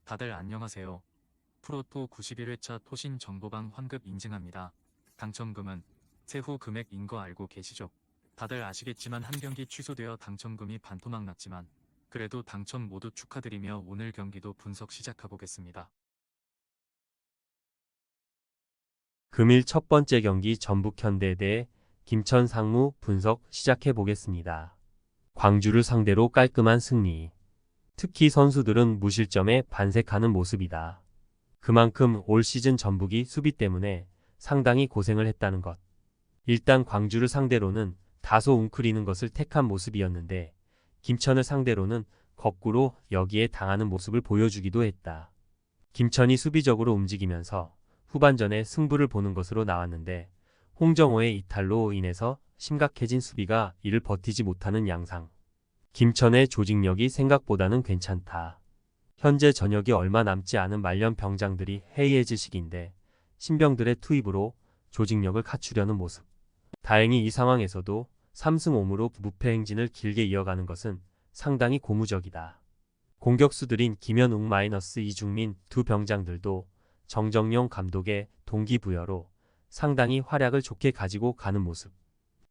다들 안녕하세요. 프로토 91회차 토신 정보방 환급 인증합니다. 당첨금은 세후 금액인 거 알고 계시죠? 다들 아시겠지만 한 경기 취소되어 당첨금이 반토막 났지만 그래도 당첨 모두 축하드리며 오늘 경기도 분석 시작해보겠습니다. 금일 첫 번째 경기 전북현대 대 김천 상무 분석 시작해 보겠습니다. 광주를 상대로 깔끔한 승리. 특히 선수들은 무실점에 반색하는 모습이다. 그만큼 올 시즌 전북이 수비 때문에 상당히 고생을 했다는 것. 일단 광주를 상대로는 다소 웅크리는 것을 택한 모습이었는데 김천을 상대로는 거꾸로 여기에 당하는 모습을 보여주기도 했다. 김천이 수비적으로 움직이면서 후반전에 승부를 보는 것으로 나왔는데 홍정호의 이탈로 인해서 심각해진 수비가 이를 버티지 못하는 양상. 김천의 조직력이 생각보다는 괜찮다. 현재 전역이 얼마 남지 않은 말년 병장들이 해이해질 시기인데 신병들의 투입으로 조직력을 갖추려는 모습. 다행히 이 상황에서도 3승 5무로 무패 행진을 길게 이어가는 것은 상당히 고무적이다. 공격수들인 김현웅 이중민 두 병장들도 정정용 감독의 동기부여로 상당히 활약을 좋게 가지고 가는 모습.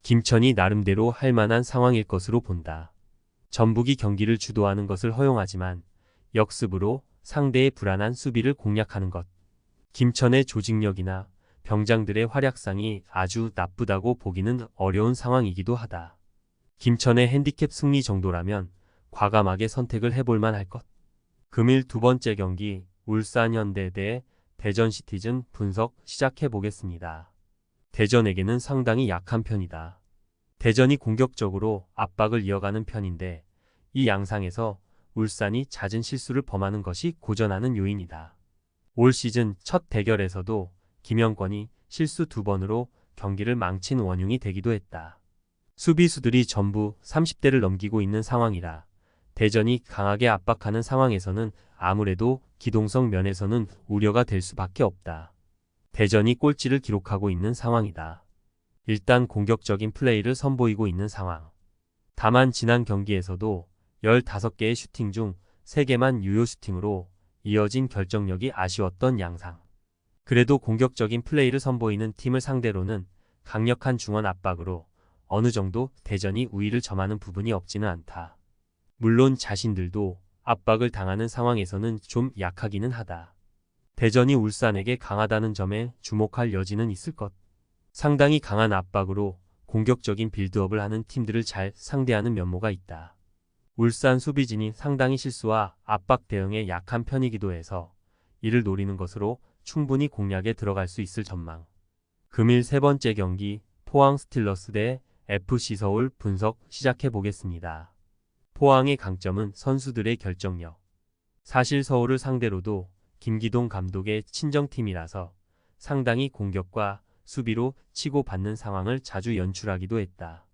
김천이 나름대로 할 만한 상황일 것으로 본다. 전북이 경기를 주도하는 것을 허용하지만 역습으로 상대의 불안한 수비를 공략하는 것. 김천의 조직력이나 병장들의 활약상이 아주 나쁘다고 보기는 어려운 상황이기도 하다. 김천의 핸디캡 승리 정도라면 과감하게 선택을 해볼만 할 것. 금일 두 번째 경기 울산현대 대 대전시티즌 분석 시작해 보겠습니다. 대전에게는 상당히 약한 편이다. 대전이 공격적으로 압박을 이어가는 편인데 이 양상에서 울산이 잦은 실수를 범하는 것이 고전하는 요인이다. 올 시즌 첫 대결에서도 김영권이 실수 2번으로 경기를 망친 원흉이 되기도 했다. 수비수들이 전부 30대를 넘기고 있는 상황이라 대전이 강하게 압박하는 상황에서는 아무래도 기동성 면에서는 우려가 될 수밖에 없다. 대전이 골찌를 기록하고 있는 상황이다. 일단 공격적인 플레이를 선보이고 있는 상황. 다만 지난 경기에서도 15개의 슈팅 중 3개만 유효 슈팅으로 이어진 결정력이 아쉬웠던 양상. 그래도 공격적인 플레이를 선보이는 팀을 상대로는 강력한 중원 압박으로 어느 정도 대전이 우위를 점하는 부분이 없지는 않다. 물론 자신들도 압박을 당하는 상황에서는 좀 약하기는 하다. 대전이 울산에게 강하다는 점에 주목할 여지는 있을 것. 상당히 강한 압박으로 공격적인 빌드업을 하는 팀들을 잘 상대하는 면모가 있다. 울산 수비진이 상당히 실수와 압박 대응에 약한 편이기도 해서 이를 노리는 것으로 충분히 공략에 들어갈 수 있을 전망. 금일 세 번째 경기 포항 스틸러스 대 FC 서울 분석 시작해 보겠습니다. 포항의 강점은 선수들의 결정력. 사실 서울을 상대로도 김기동 감독의 친정팀이라서 상당히 공격과 수비로 치고받는 상황을 자주 연출하기도 했다.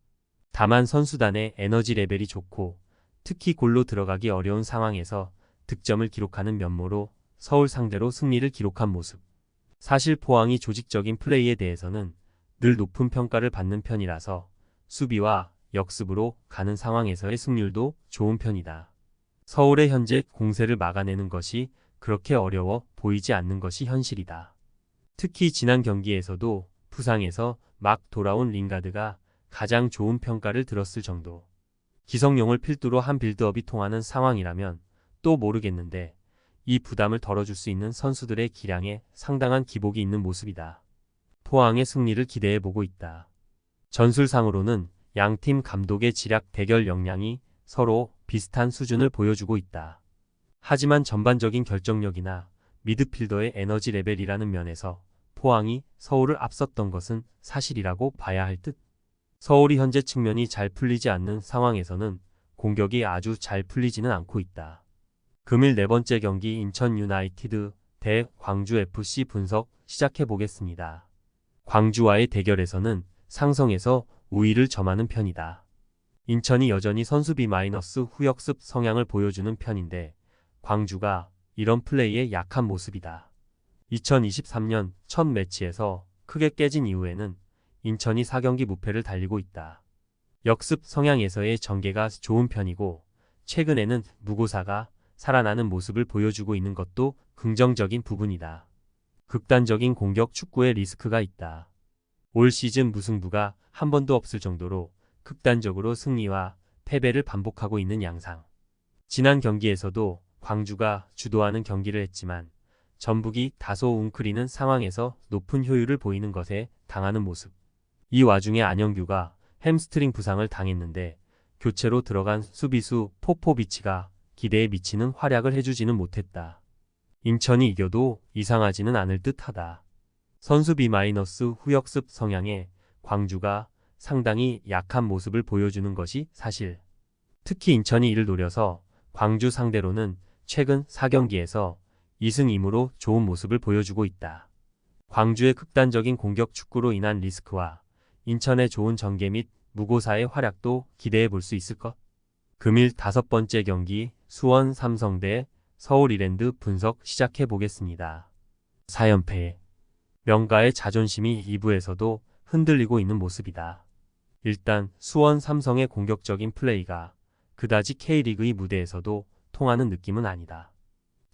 다만 선수단의 에너지 레벨이 좋고 특히 골로 들어가기 어려운 상황에서 득점을 기록하는 면모로 서울 상대로 승리를 기록한 모습. 사실 포항이 조직적인 플레이에 대해서는 늘 높은 평가를 받는 편이라서 수비와 역습으로 가는 상황에서의 승률도 좋은 편이다. 서울의 현재 공세를 막아내는 것이 그렇게 어려워 보이지 않는 것이 현실이다. 특히 지난 경기에서도 부상에서 막 돌아온 링가드가 가장 좋은 평가를 들었을 정도. 기성용을 필두로 한 빌드업이 통하는 상황이라면 또 모르겠는데 이 부담을 덜어줄 수 있는 선수들의 기량에 상당한 기복이 있는 모습이다. 포항의 승리를 기대해보고 있다. 전술상으로는 양팀 감독의 지략 대결 역량이 서로 비슷한 수준을 보여주고 있다. 하지만 전반적인 결정력이나 미드필더의 에너지 레벨이라는 면에서 포항이 서울을 앞섰던 것은 사실이라고 봐야 할 듯. 서울이 현재 측면이 잘 풀리지 않는 상황에서는 공격이 아주 잘 풀리지는 않고 있다. 금일 네 번째 경기 인천 유나이티드 대 광주 FC 분석 시작해 보겠습니다. 광주와의 대결에서는 상성에서 우위를 점하는 편이다. 인천이 여전히 선수비 마이너스 후역습 성향을 보여주는 편인데 광주가 이런 플레이에 약한 모습이다. 2023년 첫 매치에서 크게 깨진 이후에는 인천이 4경기 무패를 달리고 있다. 역습 성향에서의 전개가 좋은 편이고 최근에는 무고사가 살아나는 모습을 보여주고 있는 것도 긍정적인 부분이다. 극단적인 공격 축구에 리스크가 있다. 올 시즌 무승부가 한 번도 없을 정도로 극단적으로 승리와 패배를 반복하고 있는 양상. 지난 경기에서도 광주가 주도하는 경기를 했지만 전북이 다소 웅크리는 상황에서 높은 효율을 보이는 것에 당하는 모습. 이 와중에 안영규가 햄스트링 부상을 당했는데 교체로 들어간 수비수 포포비치가 기대에 미치는 활약을 해주지는 못했다. 인천이 이겨도 이상하지는 않을 듯하다. 선수 B- 후역습 성향의 광주가 상당히 약한 모습을 보여주는 것이 사실. 특히 인천이 이를 노려서 광주 상대로는 최근 4경기에서 2승 2무로 좋은 모습을 보여주고 있다. 광주의 극단적인 공격 축구로 인한 리스크와 인천의 좋은 전개 및 무고사의 활약도 기대해 볼 수 있을 것. 금일 5번째 경기 수원 삼성 대 서울 이랜드 분석 시작해 보겠습니다. 4연패. 명가의 자존심이 2부에서도 흔들리고 있는 모습이다. 일단 수원 삼성의 공격적인 플레이가 그다지 K리그의 무대에서도 통하는 느낌은 아니다.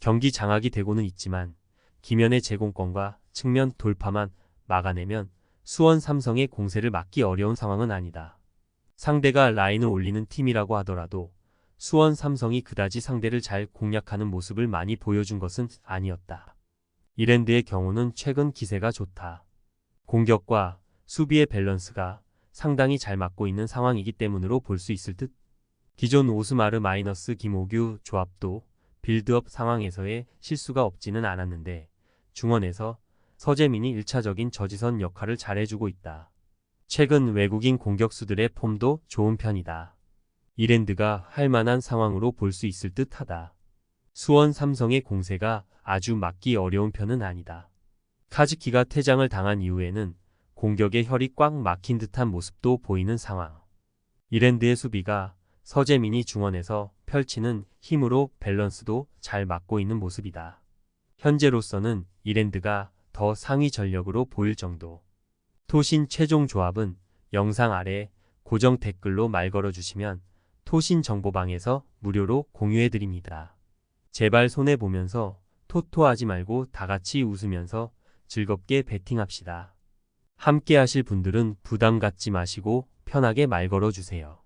경기 장악이 되고는 있지만 기면의 제공권과 측면 돌파만 막아내면 수원 삼성의 공세를 막기 어려운 상황은 아니다. 상대가 라인을 올리는 팀이라고 하더라도 수원 삼성이 그다지 상대를 잘 공략하는 모습을 많이 보여준 것은 아니었다. 이랜드의 경우는 최근 기세가 좋다. 공격과 수비의 밸런스가 상당히 잘 맞고 있는 상황이기 때문으로 볼 수 있을 듯. 기존 오스마르 - 김호규 조합도 빌드업 상황에서의 실수가 없지는 않았는데 중원에서 서재민이 1차적인 저지선 역할을 잘해주고 있다. 최근 외국인 공격수들의 폼도 좋은 편이다. 이랜드가 할 만한 상황으로 볼 수 있을 듯하다. 수원 삼성의 공세가 아주 막기 어려운 편은 아니다. 카즈키가 퇴장을 당한 이후에는 공격의 혈이 꽉 막힌 듯한 모습도 보이는 상황. 이랜드의 수비가 서재민이 중원에서 펼치는 힘으로 밸런스도 잘 맞고 있는 모습이다. 현재로서는 이랜드가 더 상위 전력으로 보일 정도. 토신 최종 조합은 영상 아래 고정 댓글로 말 걸어주시면 토신 정보방에서 무료로 공유해드립니다. 제발 손해보면서 토토하지 말고 다같이 웃으면서 즐겁게 베팅합시다. 함께 하실 분들은 부담 갖지 마시고 편하게 말 걸어주세요.